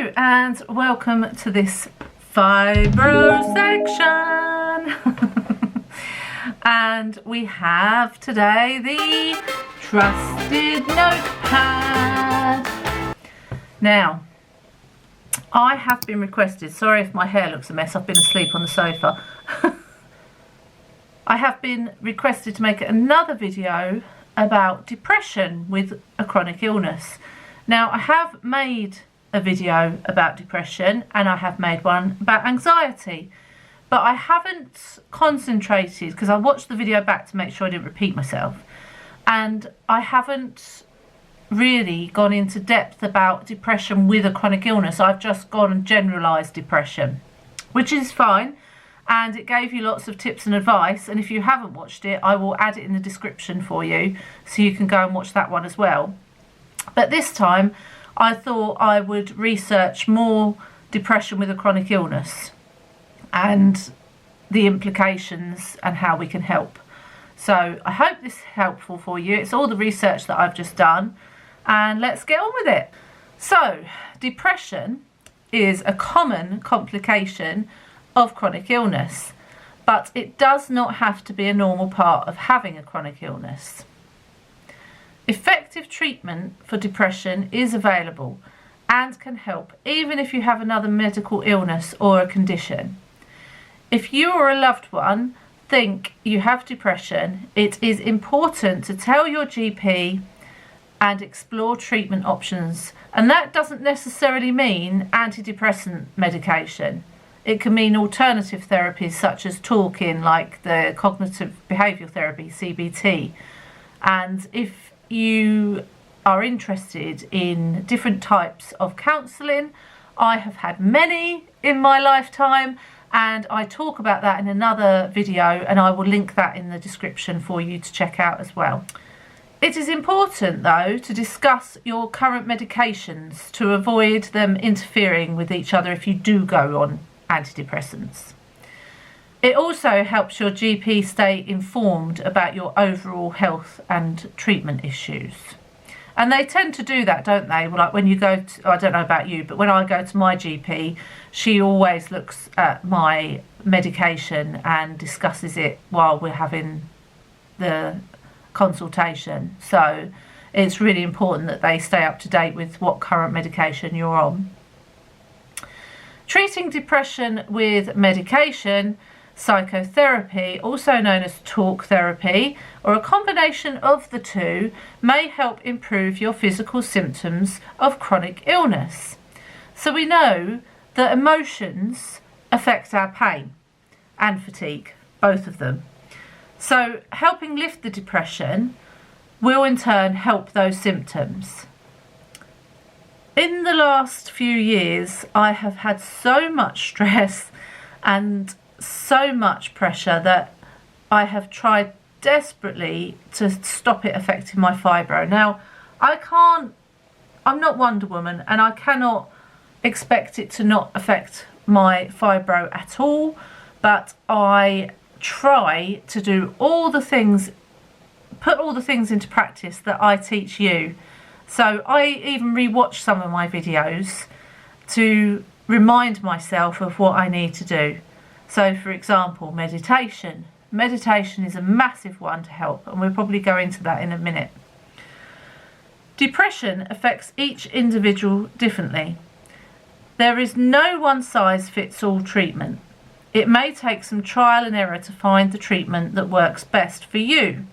Hello and welcome to this Fibro section. And we have today the trusted notepad. Now, I have been requested, sorry if my hair looks a mess, I've been asleep on the sofa. I have been requested to make another video about depression with a chronic illness. Now, I have made a video about depression and I have made one about anxiety, but I haven't concentrated because I watched the video back to make sure I didn't repeat myself, and I haven't really gone into depth about depression with a chronic illness. I've just gone generalised depression, which is fine, and it gave you lots of tips and advice, and if you haven't watched it I will add it in the description for you so you can go and watch that one as well. But this time I thought I would research more depression with a chronic illness and the implications and how we can help. So I hope this is helpful for you. It's all the research that I've just done, and let's get on with it. So depression is a common complication of chronic illness, but it does not have to be a normal part of having a chronic illness. Effective treatment for depression is available and can help even if you have another medical illness or a condition. If you or a loved one think you have depression, it is important to tell your GP and explore treatment options. And that doesn't necessarily mean antidepressant medication. It can mean alternative therapies such as talking, like the cognitive behavioural therapy, CBT. And if you are interested in different types of counselling, I have had many in my lifetime, and I talk about that in another video, and I will link that in the description for you to check out as well. It is important though to discuss your current medications to avoid them interfering with each other if you do go on antidepressants. It also helps your GP stay informed about your overall health and treatment issues. And they tend to do that, don't they? Like when you go to, I don't know about you, but when I go to my GP, she always looks at my medication and discusses it while we're having the consultation. So it's really important that they stay up to date with what current medication you're on. Treating depression with medication, psychotherapy, also known as talk therapy, or a combination of the two, may help improve your physical symptoms of chronic illness. So we know that emotions affect our pain and fatigue, both of them. So helping lift the depression will in turn help those symptoms. In the last few years, I have had so much stress and so much pressure that I have tried desperately to stop it affecting my fibro. Now, I'm not Wonder Woman, and I cannot expect it to not affect my fibro at all, but I try to do all the things, put all the things into practice that I teach you. So I even rewatch some of my videos to remind myself of what I need to do. So for example, meditation. Meditation is a massive one to help, and we'll probably go into that in a minute. Depression affects each individual differently. There is no one-size-fits-all treatment. It may take some trial and error to find the treatment that works best for you.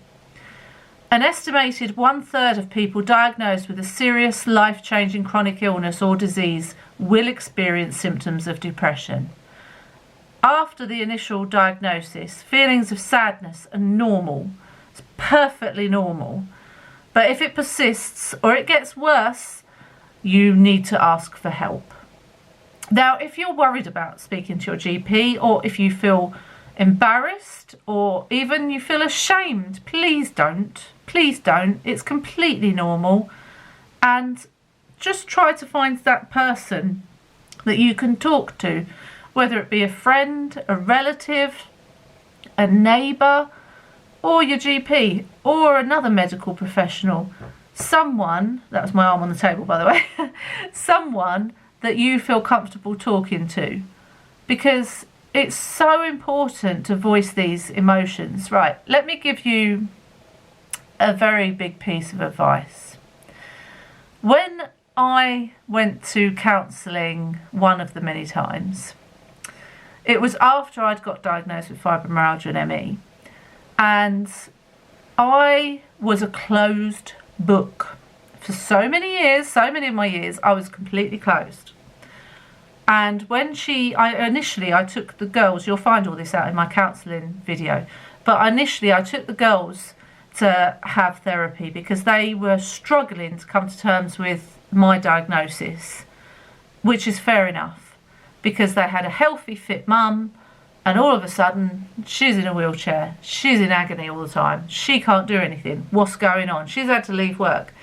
An estimated 1/3 of people diagnosed with a serious life-changing chronic illness or disease will experience symptoms of depression. After the initial diagnosis, feelings of sadness are normal. It's perfectly normal. But if it persists or it gets worse, you need to ask for help. Now, if you're worried about speaking to your GP, or if you feel embarrassed or even you feel ashamed, please don't. Please don't. It's completely normal. And just try to find that person that you can talk to, whether it be a friend, a relative, a neighbour, or your GP, or another medical professional. Someone, that was my arm on the table by the way, someone that you feel comfortable talking to, because it's so important to voice these emotions. Right, let me give you a very big piece of advice. When I went to counselling one of the many times, it was after I'd got diagnosed with fibromyalgia and ME, and I was a closed book. For so many years, so many of my years, I was completely closed. And when I took the girls, you'll find all this out in my counselling video, but initially I took the girls to have therapy because they were struggling to come to terms with my diagnosis, which is fair enough, because they had a healthy, fit mum, and all of a sudden she's in a wheelchair, she's in agony all the time, she can't do anything, what's going on, she's had to leave work.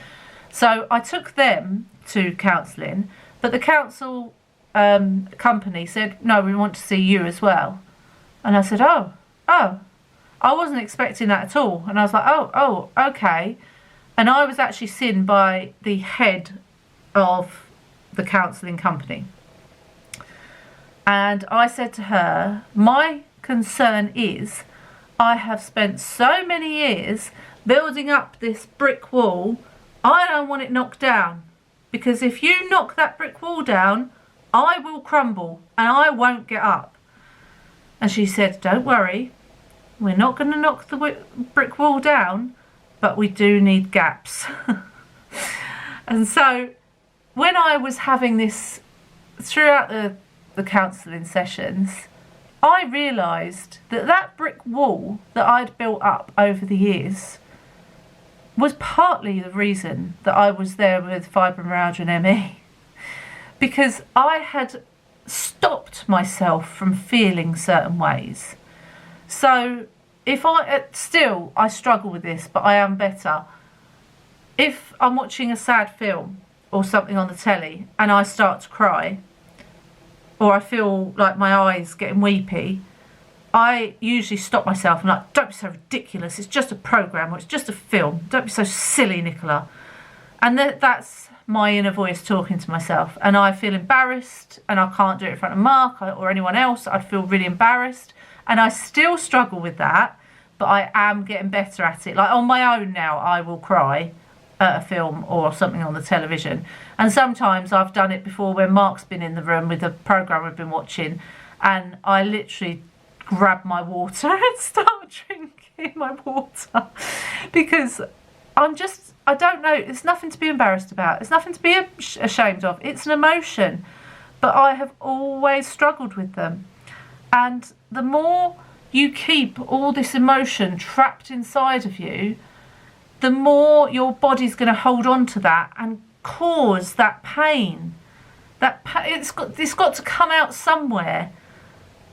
So I took them to counselling, but the council company said, no, we want to see you as well. And I said, oh, I wasn't expecting that at all. And I was like, oh, okay. And I was actually seen by the head of the counselling company. And I said to her, my concern is I have spent so many years building up this brick wall. I don't want it knocked down, because if you knock that brick wall down, I will crumble and I won't get up. And she said, don't worry, we're not going to knock the brick wall down, but we do need gaps. And so when I was having this throughout the counselling sessions, I realised that that brick wall that I'd built up over the years was partly the reason that I was there with fibromyalgia and ME, because I had stopped myself from feeling certain ways. So if I struggle with this, but I am better. If I'm watching a sad film or something on the telly and I start to cry, or I feel like my eyes getting weepy, I usually stop myself and like, don't be so ridiculous, it's just a programme or it's just a film, don't be so silly, Nicola. And that's my inner voice talking to myself, and I feel embarrassed and I can't do it in front of Mark or anyone else. I'd feel really embarrassed, and I still struggle with that, but I am getting better at it. Like on my own now, I will cry at a film or something on the television, and sometimes I've done it before when Mark's been in the room with a programme we've been watching, and I literally grab my water and start drinking my water, because I don't know, it's nothing to be embarrassed about, it's nothing to be ashamed of, it's an emotion, but I have always struggled with them. And the more you keep all this emotion trapped inside of you, the more your body's going to hold on to that and cause that pain. It's got to come out somewhere.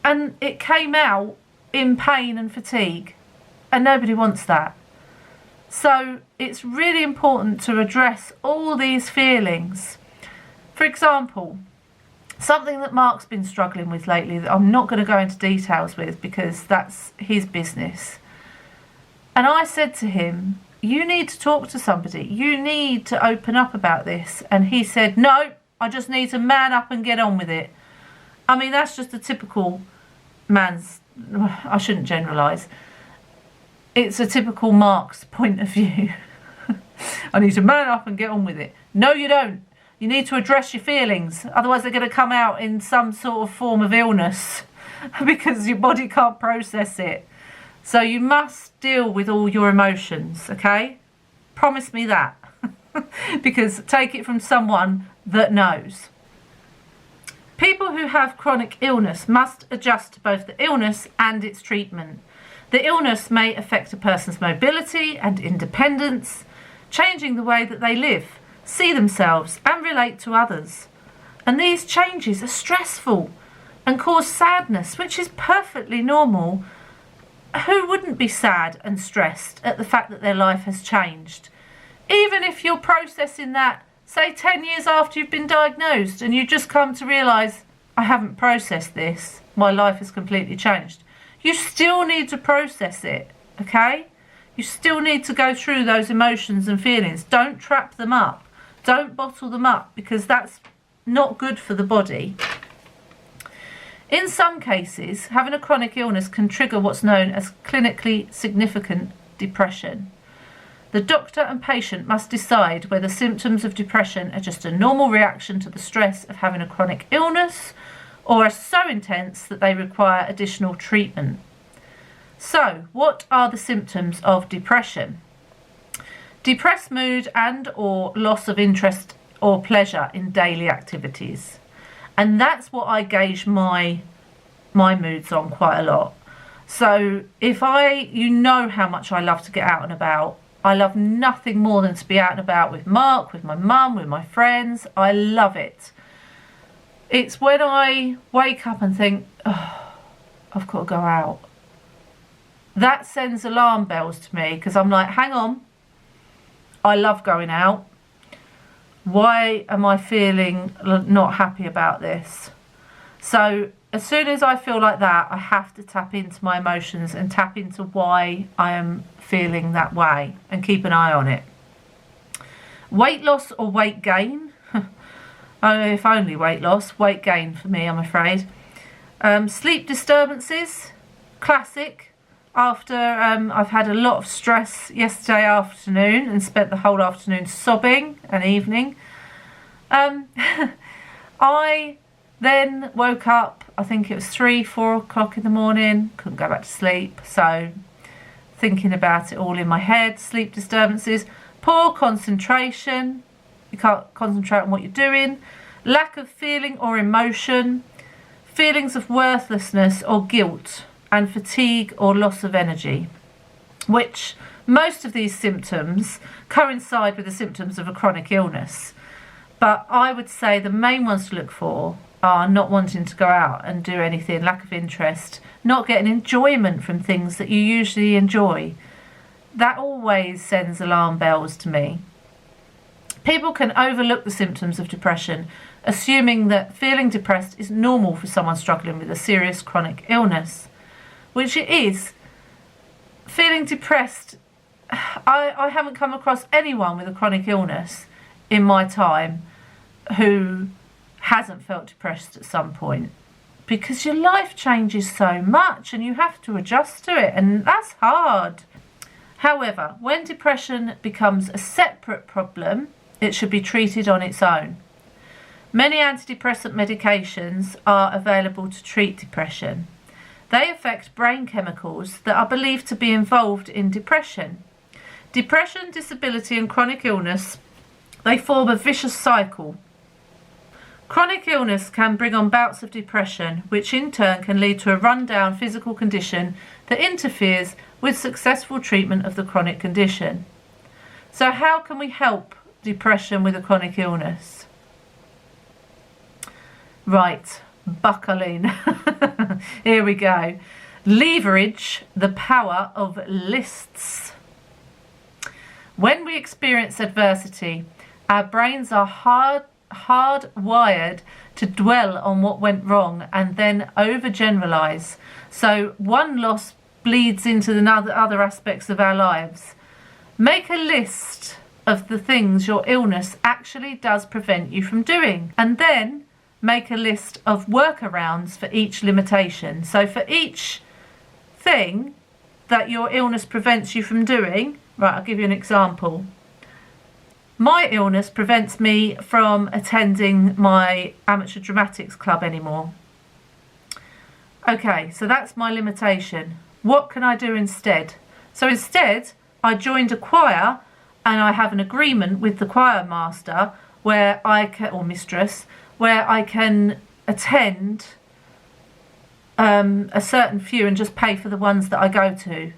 And it came out in pain and fatigue, and nobody wants that. So it's really important to address all these feelings. For example, something that Mark's been struggling with lately that I'm not going to go into details with because that's his business. And I said to him, you need to talk to somebody. You need to open up about this. And he said, no, I just need to man up and get on with it. I mean, that's just a typical man's, I shouldn't generalise. It's a typical Mark's point of view. I need to man up and get on with it. No, you don't. You need to address your feelings. Otherwise they're going to come out in some sort of form of illness because your body can't process it. So you must deal with all your emotions, okay? Promise me that. Because take it from someone that knows. People who have chronic illness must adjust to both the illness and its treatment. The illness may affect a person's mobility and independence, changing the way that they live, see themselves and relate to others. And these changes are stressful and cause sadness, which is perfectly normal. Who wouldn't be sad and stressed at the fact that their life has changed? Even if you're processing that, say 10 years after you've been diagnosed and you just come to realise, I haven't processed this, my life has completely changed. You still need to process it, okay? You still need to go through those emotions and feelings. Don't trap them up. Don't bottle them up, because that's not good for the body. In some cases, having a chronic illness can trigger what's known as clinically significant depression. The doctor and patient must decide whether symptoms of depression are just a normal reaction to the stress of having a chronic illness or are so intense that they require additional treatment. So, what are the symptoms of depression? Depressed mood and or loss of interest or pleasure in daily activities. And that's what I gauge my moods on quite a lot. So if you know how much I love to get out and about. I love nothing more than to be out and about with Mark, with my mum, with my friends. I love it. It's when I wake up and think, oh, I've got to go out. That sends alarm bells to me, because I'm like, hang on. I love going out. Why am I feeling not happy about this? So as soon as I feel like that, I have to tap into my emotions and tap into why I am feeling that way and keep an eye on it. Weight loss or weight gain? If only weight loss. Weight gain for me, I'm afraid. Sleep disturbances, classic. After I've had a lot of stress yesterday afternoon and spent the whole afternoon sobbing and evening. I then woke up, I think it was 4 o'clock in the morning, couldn't go back to sleep, so thinking about it all in my head. Sleep disturbances, poor concentration, you can't concentrate on what you're doing, lack of feeling or emotion, feelings of worthlessness or guilt, and fatigue or loss of energy, which most of these symptoms coincide with the symptoms of a chronic illness. But I would say the main ones to look for are not wanting to go out and do anything, lack of interest, not getting enjoyment from things that you usually enjoy. That always sends alarm bells to me. People can overlook the symptoms of depression, assuming that feeling depressed is normal for someone struggling with a serious chronic illness, which it is. Feeling depressed, I haven't come across anyone with a chronic illness in my time who hasn't felt depressed at some point, because your life changes so much and you have to adjust to it, and that's hard. However, when depression becomes a separate problem, it should be treated on its own. Many antidepressant medications are available to treat depression. They affect brain chemicals that are believed to be involved in depression. Depression, disability and chronic illness, they form a vicious cycle. Chronic illness can bring on bouts of depression, which in turn can lead to a run-down physical condition that interferes with successful treatment of the chronic condition. So how can we help depression with a chronic illness? Right, buckle in. Here we go. Leverage the power of lists. When we experience adversity, our brains are hardwired to dwell on what went wrong and then overgeneralize. So one loss bleeds into the other aspects of our lives. Make a list of the things your illness actually does prevent you from doing, and then make a list of workarounds for each limitation. So for each thing that your illness prevents you from doing, right, I'll give you an example. My illness prevents me from attending my amateur dramatics club anymore. Okay, so that's my limitation. What can I do instead? So instead, I joined a choir, and I have an agreement with the choir master where I can, or mistress, where I can attend a certain few and just pay for the ones that I go to.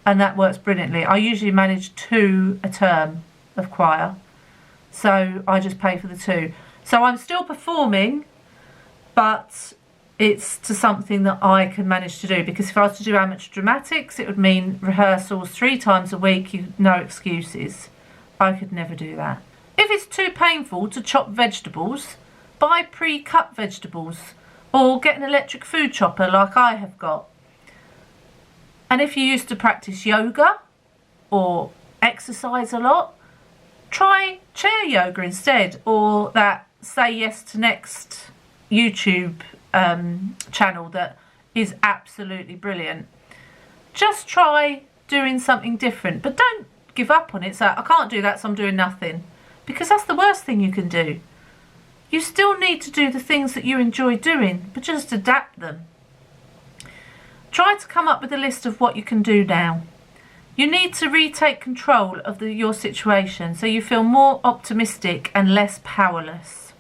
And that works brilliantly. I usually manage 2 a term of choir, so I just pay for the 2. So I'm still performing, but it's to something that I can manage to do, because if I was to do amateur dramatics, it would mean rehearsals 3 times a week, no excuses. I could never do that. If it's too painful to chop vegetables, buy pre-cut vegetables, or get an electric food chopper like I have got. And if you used to practice yoga or exercise a lot, try chair yoga instead, or that say yes to next YouTube channel that is absolutely brilliant. Just try doing something different, but don't give up on it. So I can't do that, so I'm doing nothing, because that's the worst thing you can do. You still need to do the things that you enjoy doing, but just adapt them. Try to come up with a list of what you can do now. You need to retake control of your situation so you feel more optimistic and less powerless.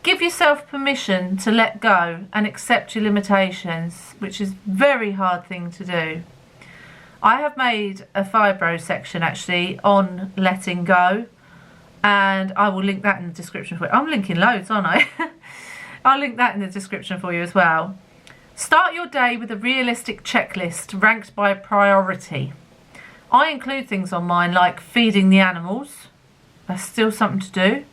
Give yourself permission to let go and accept your limitations, which is a very hard thing to do. I have made a Fibro section actually on letting go, and I will link that in the description for you. I'm linking loads, aren't I? I'll link that in the description for you as well. Start your day with a realistic checklist ranked by priority. I include things on mine like feeding the animals. That's still something to do.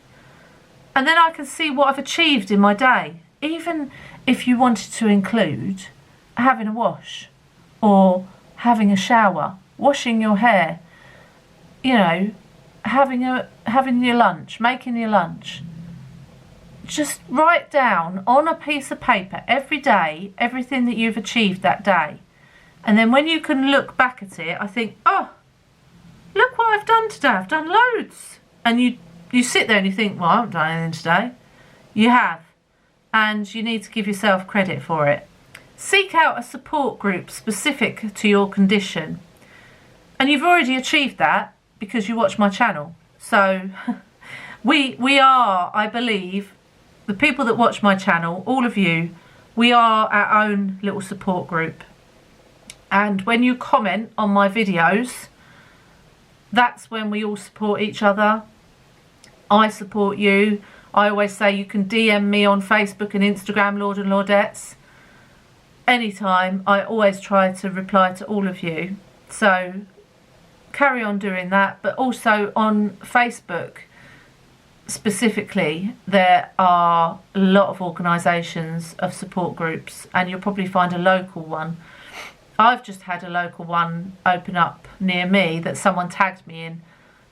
And then I can see what I've achieved in my day. Even if you wanted to include having a wash or having a shower, washing your hair, you know, having your lunch, making your lunch. Just write down on a piece of paper every day everything that you've achieved that day. And then when you can look back at it, I think, oh, look what I've done today. I've done loads. And you sit there and you think, well, I haven't done anything today. You have. And you need to give yourself credit for it. Seek out a support group specific to your condition. And you've already achieved that because you watch my channel. So we are, I believe, the people that watch my channel, all of you, we are our own little support group. And when you comment on my videos, that's when we all support each other. I support you. I always say you can DM me on Facebook and Instagram, Lord and Lordettes. Anytime. I always try to reply to all of you. So carry on doing that. But also on Facebook specifically, there are a lot of organisations of support groups, and you'll probably find a local one. I've just had a local one open up near me that someone tagged me in,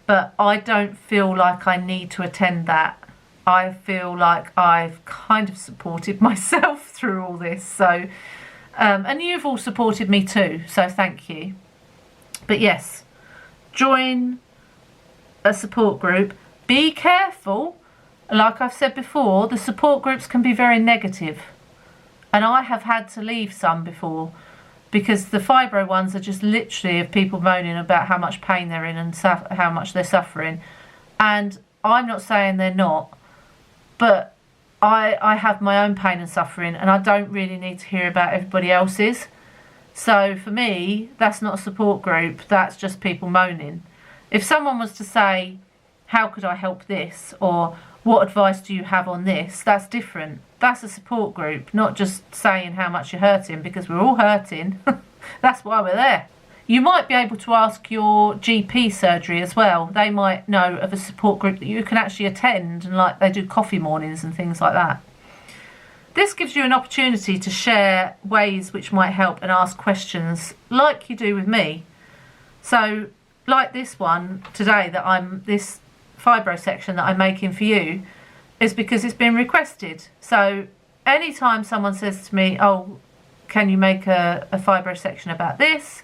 but I don't feel like I need to attend that. I feel like I've kind of supported myself through all this. So and you've all supported me too, so thank you. But yes, join a support group. Be careful. Like I've said before, the support groups can be very negative, and I have had to leave some before, because the Fibro ones are just literally of people moaning about how much pain they're in and how much they're suffering. And I'm not saying they're not, but I have my own pain and suffering, and I don't really need to hear about everybody else's. So for me, that's not a support group, that's just people moaning. If someone was to say, how could I help this, or what advice do you have on this, that's different. That's a support group, not just saying how much you're hurting, because we're all hurting. That's why we're there. You might be able to ask your GP surgery as well. They might know of a support group that you can actually attend, and like they do coffee mornings and things like that. This gives you an opportunity to share ways which might help and ask questions like you do with me. So like this one today, this Fibro section that I'm making for you, is because it's been requested. So anytime someone says to me, oh, can you make a Fibro section about this,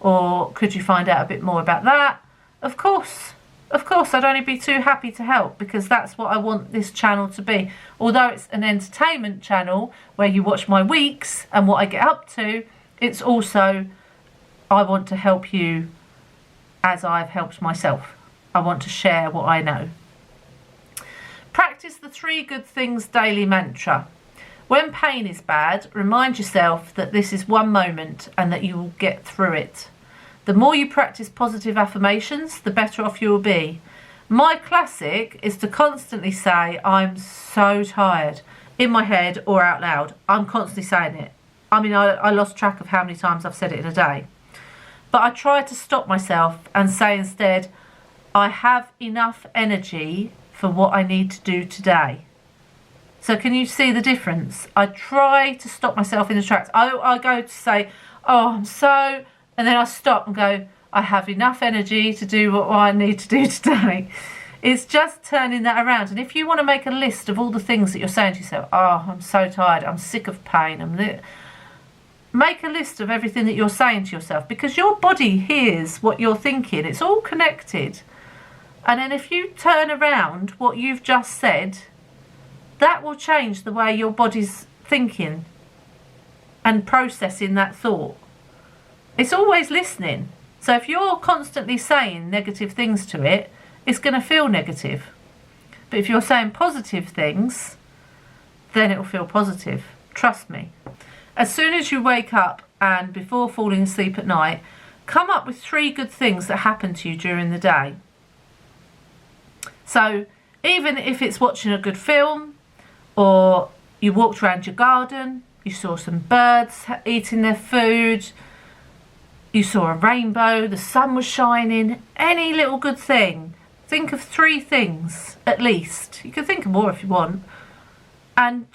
or could you find out a bit more about that, of course I'd only be too happy to help, because that's what I want this channel to be. Although it's an entertainment channel where you watch my weeks and what I get up to, it's also, I want to help you as I've helped myself. I want to share what I know. Practice the 3 good things daily mantra. When pain is bad, remind yourself that this is one moment and that you will get through it. The more you practice positive affirmations, the better off you will be. My classic is to constantly say, I'm so tired, in my head or out loud. I'm constantly saying it. I mean, I lost track of how many times I've said it in a day. But I try to stop myself and say instead, I have enough energy for what I need to do today. So can you see the difference? I try to stop myself in the tracks. I go to say, oh, I'm so... And then I stop and go, I have enough energy to do what I need to do today. It's just turning that around. And if you want to make a list of all the things that you're saying to yourself, oh, I'm so tired, I'm sick of pain, make a list of everything that you're saying to yourself, because your body hears what you're thinking. It's all connected. And then if you turn around what you've just said, that will change the way your body's thinking and processing that thought. It's always listening. So if you're constantly saying negative things to it, it's going to feel negative. But if you're saying positive things, then it will feel positive. Trust me. As soon as you wake up and before falling asleep at night, come up with 3 good things that happened to you during the day. So even if it's watching a good film, or you walked around your garden, you saw some birds eating their food, you saw a rainbow, the sun was shining, any little good thing. Think of 3 things at least. You can think of more if you want. And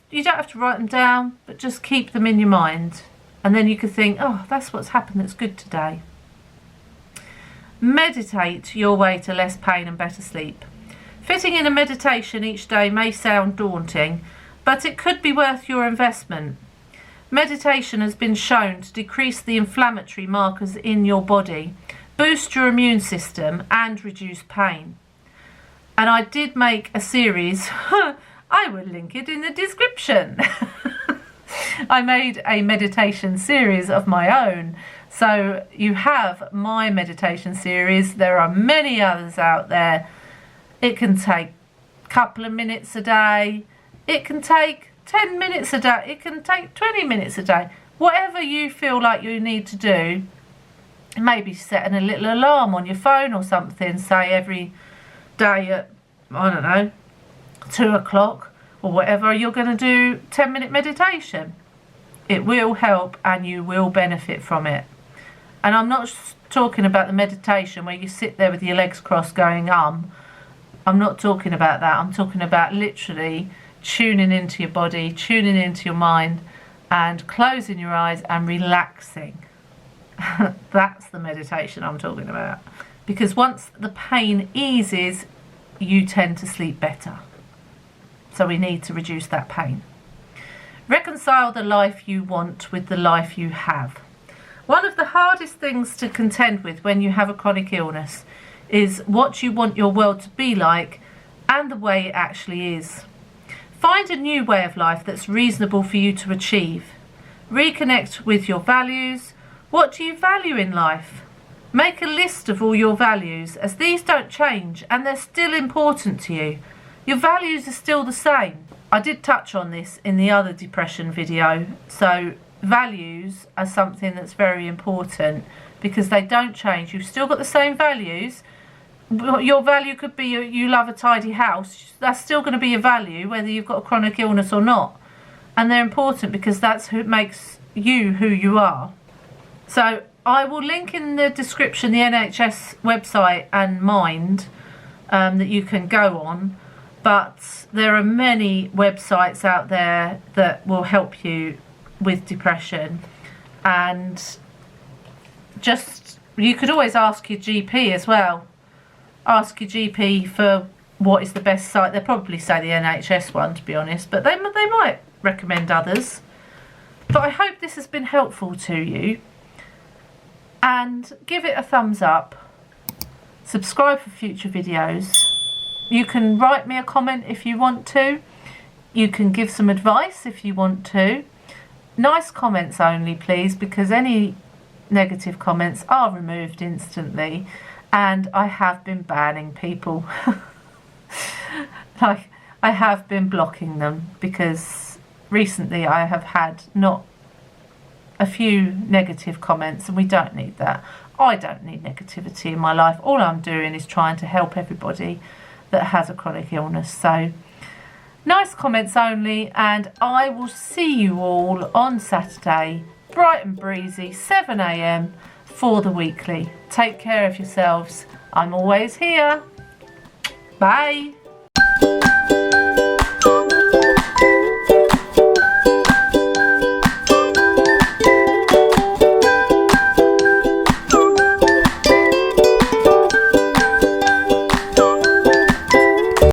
you don't have to write them down, but just keep them in your mind. And then you can think, oh, that's what's happened that's good today. Meditate your way to less pain and better sleep. Fitting in a meditation each day may sound daunting, but it could be worth your investment. Meditation has been shown to decrease the inflammatory markers in your body, boost your immune system and reduce pain. And I did make a series, I will link it in the description. I made a meditation series of my own. So you have my meditation series. There are many others out there. It can take a couple of minutes a day. It can take 10 minutes a day. It can take 20 minutes a day. Whatever you feel like you need to do. Maybe setting a little alarm on your phone or something. Say every day at, I don't know, 2 o'clock or whatever, you're going to do 10-minute meditation. It will help and you will benefit from it. And I'm not talking about the meditation where you sit there with your legs crossed going I'm not talking about that. I'm talking about literally tuning into your body, tuning into your mind and closing your eyes and relaxing. That's the meditation I'm talking about. Because once the pain eases, you tend to sleep better. So we need to reduce that pain. Reconcile the life you want with the life you have. One of the hardest things to contend with when you have a chronic illness is what you want your world to be like and the way it actually is. Find a new way of life that's reasonable for you to achieve. Reconnect with your values. What do you value in life? Make a list of all your values, as these don't change and they're still important to you. Your values are still the same. I did touch on this in the other depression video. So values are something that's very important because they don't change. You've still got the same values. Your value could be you love a tidy house. That's still going to be a value whether you've got a chronic illness or not. And they're important because that's who makes you who you are. So I will link in the description the NHS website and Mind that you can go on. But there are many websites out there that will help you with depression. And just, you could always ask your GP as well. Ask your GP for what is the best site. They'll probably say the NHS one, to be honest, but they might recommend others. But I hope this has been helpful to you. And give it a thumbs up. Subscribe for future videos. You can write me a comment if you want to. You can give some advice if you want to. Nice comments only, please, because any negative comments are removed instantly. And I have been banning people. Like, I have been blocking them because recently I have had not a few negative comments, and we don't need that. I don't need negativity in my life. All I'm doing is trying to help everybody that has a chronic illness. So nice comments only, and I will see you all on Saturday, bright and breezy, 7 AM for the weekly. Take care of yourselves. I'm always here. Bye.